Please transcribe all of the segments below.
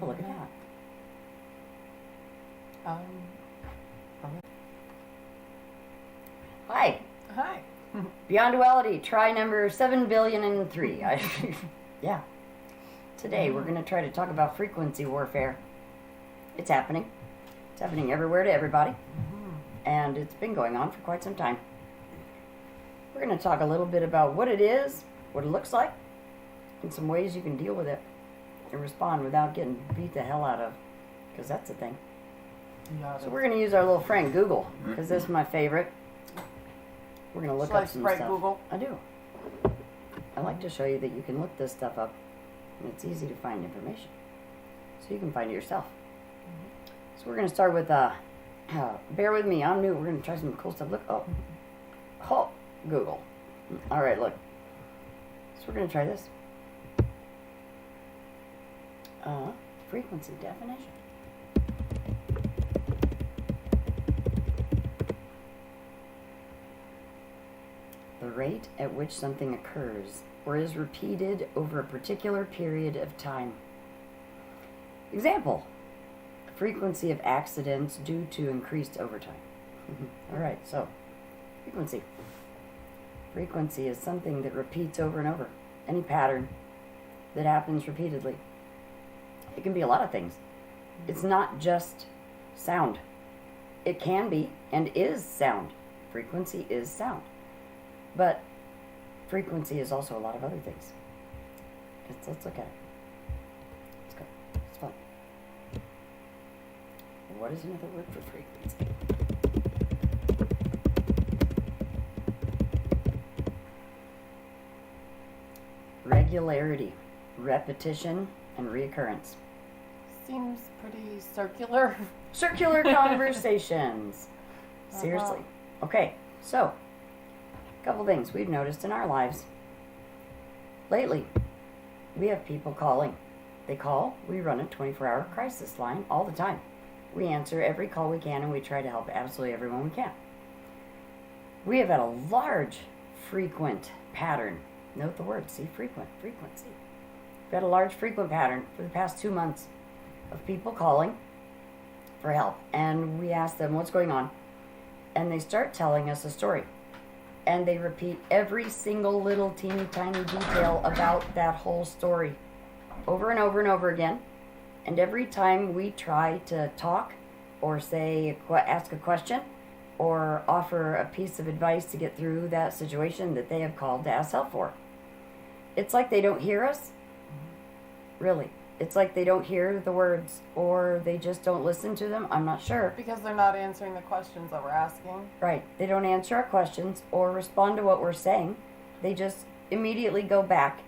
Oh, look at that. Hi. Hi. Beyond Duality, try number 7,000,000,003. Yeah. Today we're going to try to talk about frequency warfare. It's happening. It's happening everywhere to everybody. And it's been going on for quite some time. We're going to talk a little bit about what it is, what it looks like, and some ways you can deal with it and respond without getting beat the hell out of. Because that's the thing. So we're going to use our little friend Google, because this is my favorite. We're going to look up some stuff. Google? I do. I like to show you that you can look this stuff up, and it's easy to find information. So you can find it yourself. So we're going to start with, bear with me, I'm new. We're going to try some cool stuff. Look, oh, Google. All right, look. So we're going to try this. Frequency definition. The rate at which something occurs or is repeated over a particular period of time. Example, frequency of accidents due to increased overtime. All right, so frequency. Frequency is something that repeats over and over. Any pattern that happens repeatedly. It can be a lot of things. It's not just sound. It can be and is sound. Frequency is sound. But frequency is also a lot of other things. Let's look at it. Let's go. It's fun. What is another word for frequency? Regularity, repetition, and reoccurrence. Seems pretty circular. Circular conversations. Seriously. Okay, so couple things we've noticed in our lives. Lately, we have people calling. They call, we run a 24-hour crisis line all the time. We answer every call we can and we try to help absolutely everyone we can. We have had a large, frequent pattern. Note the word, see, frequency. We've had a large, frequent pattern for the past 2 months of people calling for help. And we ask them what's going on. And they start telling us a story. And they repeat every single little teeny tiny detail about that whole story over and over and over again. And every time we try to talk or ask a question or offer a piece of advice to get through that situation that they have called to ask help for, it's like they don't hear us. Really. It's like they don't hear the words or they just don't listen to them. I'm not sure. Because they're not answering the questions that we're asking. Right. They don't answer our questions or respond to what we're saying. They just immediately go back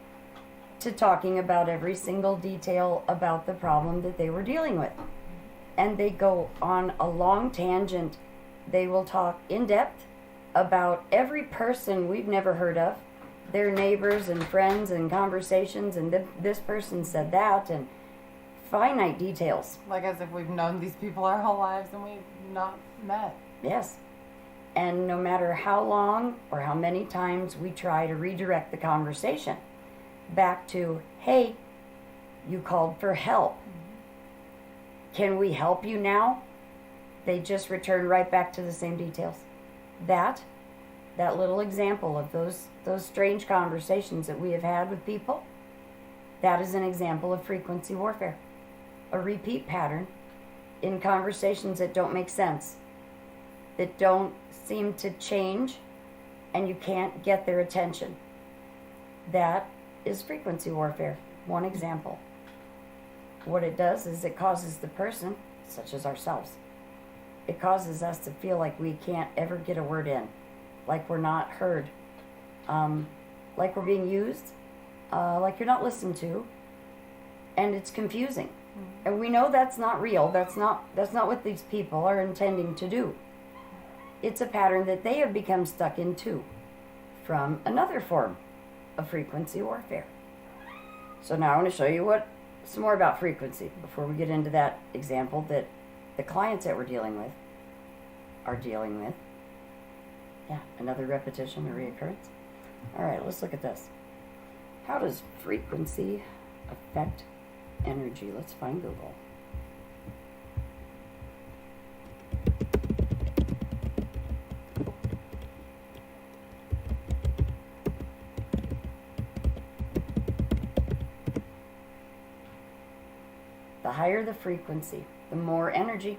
to talking about every single detail about the problem that they were dealing with. And they go on a long tangent. They will talk in depth about every person we've never heard of, their neighbors and friends and conversations, and this person said that, and finite details. Like as if we've known these people our whole lives and we've not met. Yes. And no matter how long or how many times we try to redirect the conversation back to, hey, you called for help. Can we help you now? They just return right back to the same details. That little example of those strange conversations that we have had with people, that is an example of frequency warfare. A repeat pattern in conversations that don't make sense, that don't seem to change, and you can't get their attention. That is frequency warfare. One example. What it does is it causes the person, such as ourselves, it causes us to feel like we can't ever get a word in. Like we're not heard, like we're being used, like you're not listened to, and it's confusing. And we know that's not real. That's not what these people are intending to do. It's a pattern that they have become stuck into from another form of frequency warfare. So now I want to show you some more about frequency before we get into that example that the clients that we're dealing with are dealing with. Yeah, another repetition or reoccurrence. All right, let's look at this. How does frequency affect energy. Let's find Google. The higher the frequency, the more energy.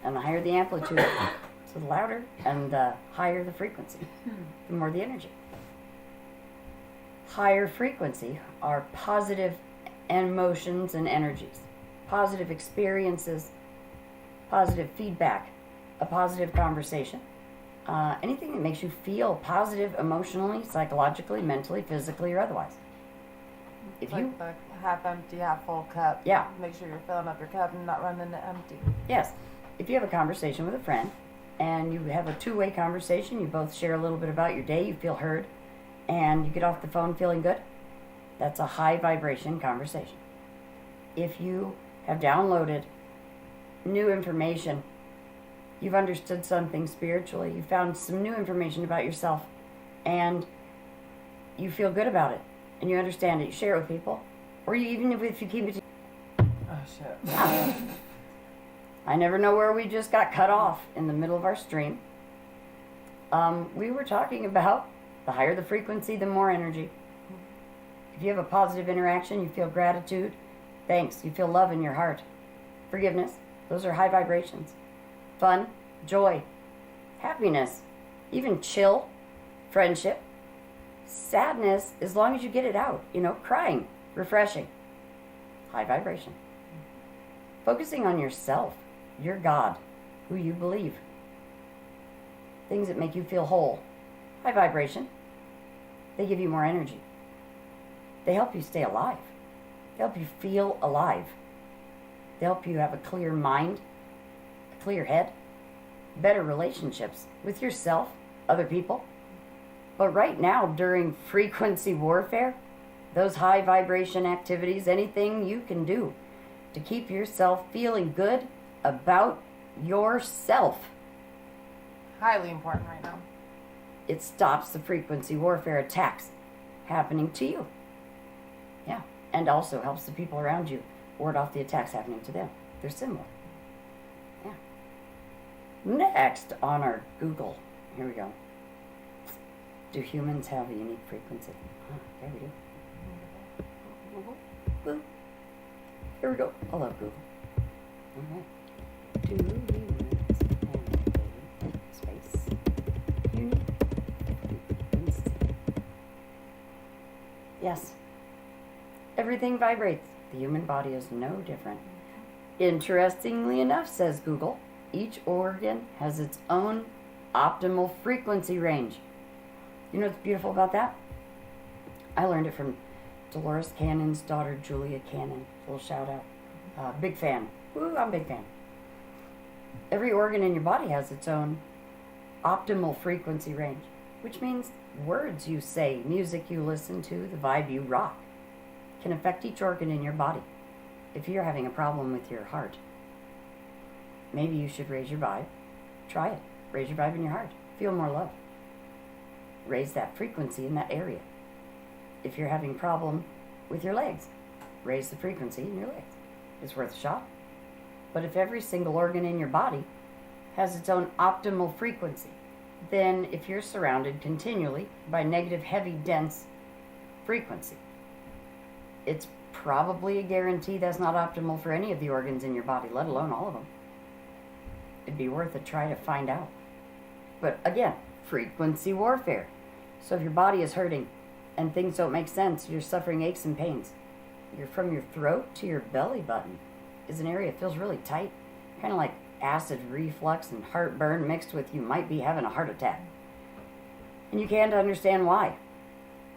And the higher the amplitude, so the louder, and the higher the frequency, the more the energy. Higher frequency are positive emotions and energies, positive experiences, positive feedback, a positive conversation, anything that makes you feel positive emotionally, psychologically, mentally, physically, or otherwise. If like you the half empty, half full cup. Yeah. Make sure you're filling up your cup and not running it empty. Yes. If you have a conversation with a friend and you have a two-way conversation, you both share a little bit about your day, you feel heard, and you get off the phone feeling good, that's a high vibration conversation. If you have downloaded new information, you've understood something spiritually, you found some new information about yourself, and you feel good about it, and you understand it, you share it with people, or you even if you keep it to Oh, shit. I never know where we just got cut off in the middle of our stream. We were talking about the higher the frequency, the more energy. If you have a positive interaction, you feel gratitude, thanks, you feel love in your heart, forgiveness, those are high vibrations. Fun, joy, happiness, even chill, friendship, sadness, as long as you get it out, crying, refreshing, high vibration. Focusing on yourself, your God, who you believe. Things that make you feel whole. High vibration. They give you more energy. They help you stay alive. They help you feel alive. They help you have a clear mind, a clear head, better relationships with yourself, other people. But right now, during frequency warfare, those high vibration activities, anything you can do to keep yourself feeling good about yourself. Highly important right now. It stops the frequency warfare attacks happening to you. Yeah. And also helps the people around you ward off the attacks happening to them. They're similar. Yeah. Next on our Google. Here we go. Do humans have a unique frequency? Yeah, we do. Google. Here we go. I love Google. All right. Do humans have a space unique frequency? Yes. Everything vibrates. The human body is no different. Interestingly enough, says Google, each organ has its own optimal frequency range. You know what's beautiful about that? I learned it from Dolores Cannon's daughter, Julia Cannon. Little shout out. Big fan. Woo, I'm a big fan. Every organ in your body has its own optimal frequency range, which means words you say, music you listen to, the vibe you rock, can affect each organ in your body. If you're having a problem with your heart, maybe you should raise your vibe. Try it. Raise your vibe in your heart. Feel more love. Raise that frequency in that area. If you're having a problem with your legs, raise the frequency in your legs. It's worth a shot. But if every single organ in your body has its own optimal frequency, then if you're surrounded continually by negative, heavy, dense frequency, it's probably a guarantee that's not optimal for any of the organs in your body, let alone all of them. It'd be worth a try to find out. But again, frequency warfare. So if your body is hurting and things don't make sense, you're suffering aches and pains. You're from your throat to your belly button is an area that feels really tight, kind of like acid reflux and heartburn mixed with you might be having a heart attack. And you can't understand why.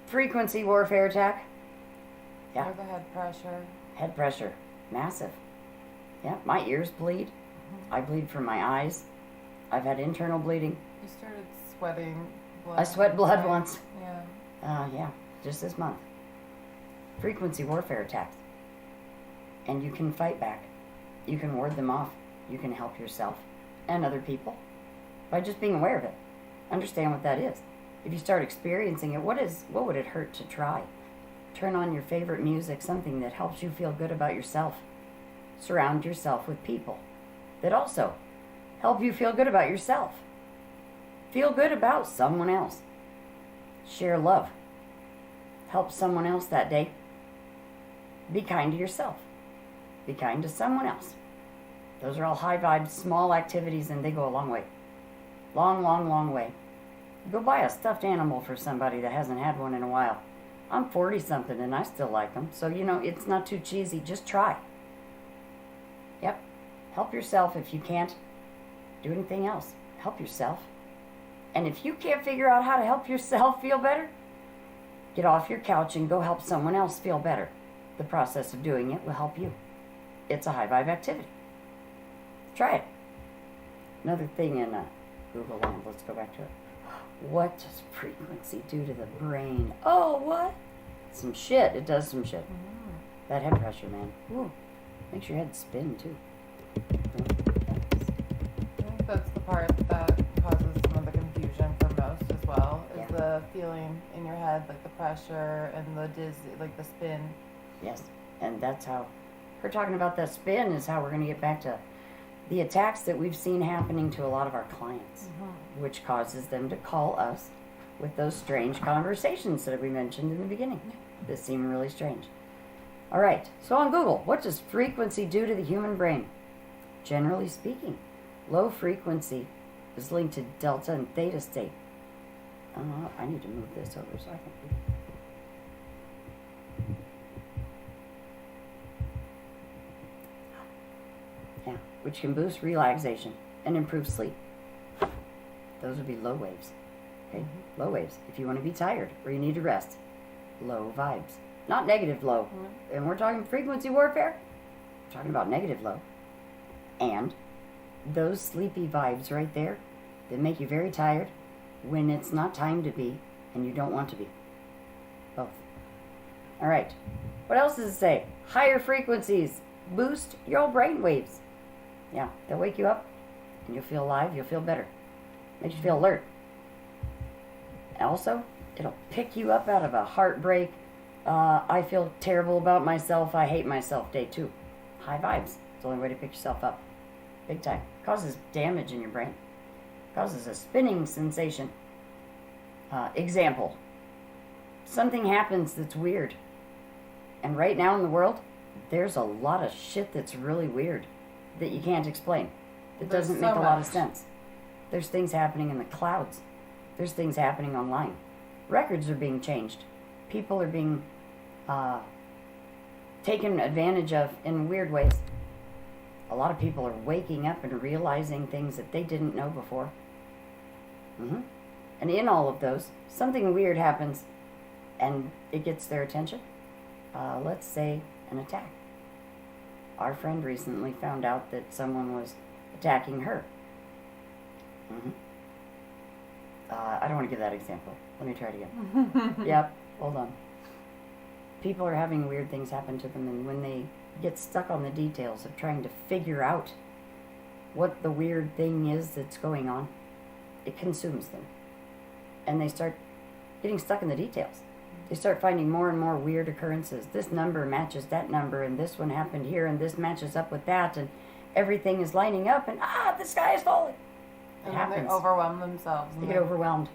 Frequency warfare attack. Yeah. Or the head pressure. Head pressure. Massive. Yeah, my ears bleed. I bleed from my eyes. I've had internal bleeding. You started sweating blood. I sweat blood once. Yeah. Yeah, just this month. Frequency warfare attacks. And you can fight back. You can ward them off. You can help yourself and other people by just being aware of it. Understand what that is. If you start experiencing it, what would it hurt to try? Turn on your favorite music, something that helps you feel good about yourself. Surround yourself with people that also help you feel good about yourself. Feel good about someone else. Share love. Help someone else that day. Be kind to yourself. Be kind to someone else. Those are all high vibe, small activities, and they go a long way. Long, long, long way. Go buy a stuffed animal for somebody that hasn't had one in a while. I'm 40-something and I still like them. So, it's not too cheesy. Just try. Yep. Help yourself if you can't do anything else. Help yourself. And if you can't figure out how to help yourself feel better, get off your couch and go help someone else feel better. The process of doing it will help you. It's a high vibe activity. Try it. Another thing in Google Land, let's go back to it. What does frequency do to the brain? Oh, what? Some shit. It does some shit. That head pressure, man. Ooh. Makes your head spin, too. I think that's the part that causes some of the confusion for most as well, is the feeling in your head, like the pressure and the dizzy, like the spin. Yes, and that's how, her talking about that spin is how we're going to get back to the attacks that we've seen happening to a lot of our clients, which causes them to call us with those strange conversations that we mentioned in the beginning that seem really strange. All right, so on Google, what does frequency do to the human brain? Generally speaking, low frequency is linked to delta and theta state. I need to move this over so I can read. Yeah, which can boost relaxation and improve sleep. Those would be low waves. Okay, low waves. If you want to be tired or you need to rest, low vibes. Not negative low. And we're talking frequency warfare. We're talking about negative low. And those sleepy vibes right there that make you very tired when it's not time to be and you don't want to be. Both. All right. What else does it say? Higher frequencies boost your brain waves. Yeah, they'll wake you up and you'll feel alive. You'll feel better. Makes you feel alert. Also, it'll pick you up out of a heartbreak. I feel terrible about myself. I hate myself. Day 2. High vibes. It's the only way to pick yourself up. Big time. Causes damage in your brain. Causes a spinning sensation. Example. Something happens that's weird. And right now in the world, there's a lot of shit that's really weird that you can't explain. That doesn't make a lot of sense. There's things happening in the clouds. There's things happening online. Records are being changed. People are being taken advantage of in weird ways. A lot of people are waking up and realizing things that they didn't know before. And in all of those, something weird happens and it gets their attention. Let's say an attack. Our friend recently found out that someone was attacking her. I don't want to give that example. Let me try it again. Yep, hold on. People are having weird things happen to them, and when they get stuck on the details of trying to figure out what the weird thing is that's going on, it consumes them. And they start getting stuck in the details. They start finding more and more weird occurrences. This number matches that number, and this one happened here, and this matches up with that, and everything is lining up, and the sky is falling. It happens. They overwhelm themselves. They get overwhelmed.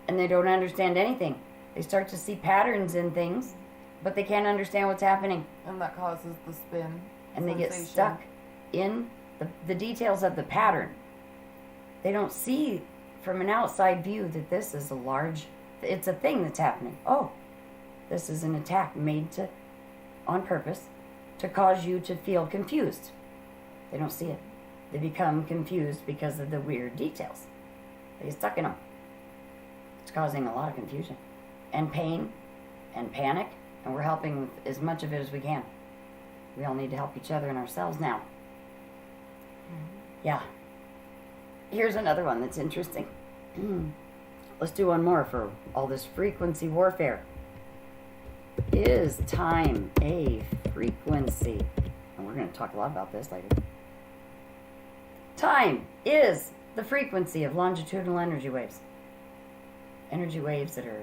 And they don't understand anything. They start to see patterns in things, but they can't understand what's happening. And that causes the spin. And they get stuck in the details of the pattern. They don't see from an outside view that this is it's a thing that's happening. Oh, this is an attack made on purpose to cause you to feel confused. They don't see it. They become confused because of the weird details. They get stuck in them. It's causing a lot of confusion and pain and panic, and we're helping with as much of it as we can. We all need to help each other and ourselves now. Yeah. Here's another one that's interesting. Let's do one more for all this frequency warfare. Is time a frequency? And we're going to talk a lot about this later. Time is the frequency of longitudinal energy waves. Energy waves that are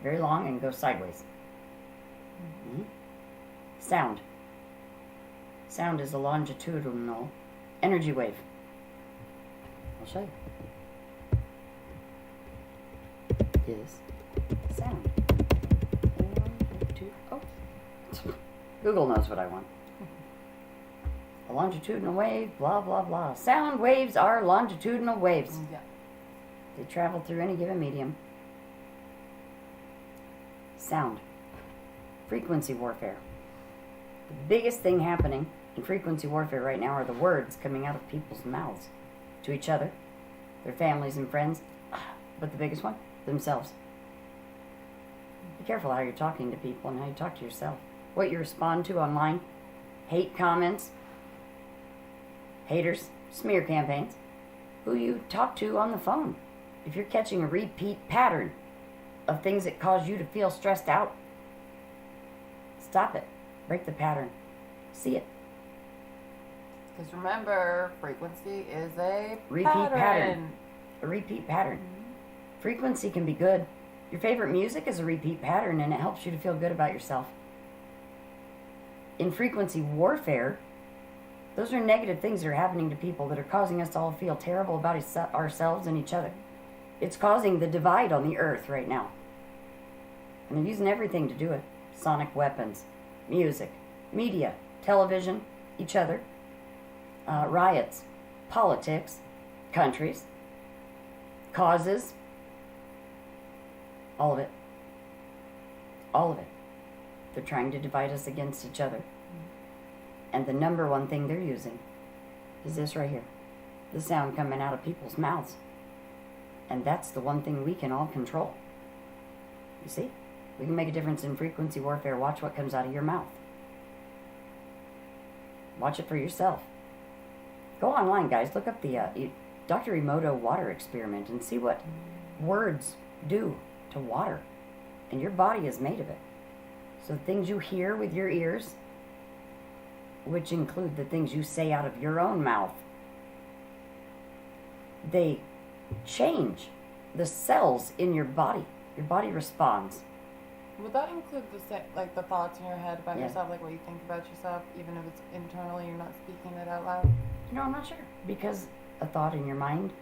very long and go sideways. Sound. Sound is a longitudinal energy wave. I'll show you. Is sound. Oh. Google knows what I want. A longitudinal wave, blah, blah, blah. Sound waves are longitudinal waves. Yeah. They travel through any given medium. Sound. Frequency warfare. The biggest thing happening in frequency warfare right now are the words coming out of people's mouths to each other, their families and friends, but the biggest one, themselves. Be careful how you're talking to people and how you talk to yourself. What you respond to online, hate comments, haters, smear campaigns, who you talk to on the phone. If you're catching a repeat pattern of things that cause you to feel stressed out, stop it. Break the pattern. See it. Because remember, frequency is a Repeat pattern. A repeat pattern. Frequency can be good. Your favorite music is a repeat pattern and it helps you to feel good about yourself. In frequency warfare, those are negative things that are happening to people that are causing us to all feel terrible about ourselves and each other. It's causing the divide on the earth right now. And they're using everything to do it. Sonic weapons, music, media, television, each other, riots, politics, countries, causes, all of it. All of it. They're trying to divide us against each other. And the number one thing they're using is this right here. The sound coming out of people's mouths. And that's the one thing we can all control. You see? We can make a difference in frequency warfare. Watch what comes out of your mouth. Watch it for yourself. Go online, guys. Look up the Dr. Emoto water experiment and see what words do to water. And your body is made of it. So things you hear with your ears, which include the things you say out of your own mouth, they change the cells in your body. Your body responds. Would that include the thoughts in your head about Yeah. yourself, like what you think about yourself, even if it's internally, you're not speaking it out loud? You know, I'm not sure, because a thought in your mind,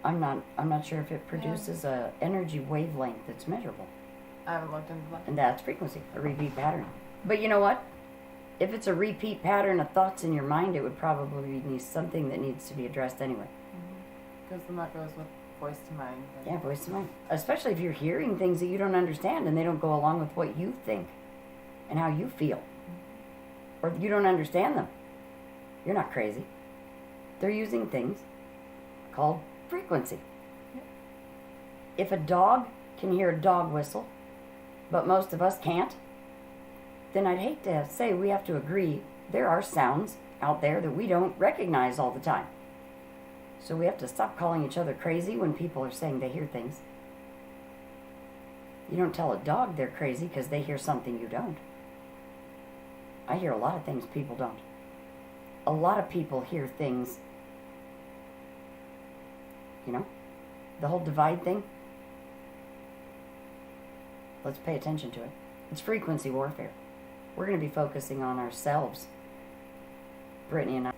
I'm not sure if it produces a energy wavelength that's measurable. I haven't looked into that. And that's frequency, a repeat pattern. But you know what? If it's a repeat pattern of thoughts in your mind, it would probably be something that needs to be addressed anyway. Because then that goes with voice to mind. Yeah, voice to mind. Especially if you're hearing things that you don't understand and they don't go along with what you think and how you feel. Or you don't understand them. You're not crazy. They're using things called frequency. If a dog can hear a dog whistle, but most of us can't, then I'd hate to say we have to agree there are sounds out there that we don't recognize all the time. So we have to stop calling each other crazy when people are saying they hear things. You don't tell a dog they're crazy because they hear something you don't. I hear a lot of things people don't. A lot of people hear things, you know, the whole divide thing. Let's pay attention to it. It's frequency warfare. We're going to be focusing on ourselves, Brittany and I.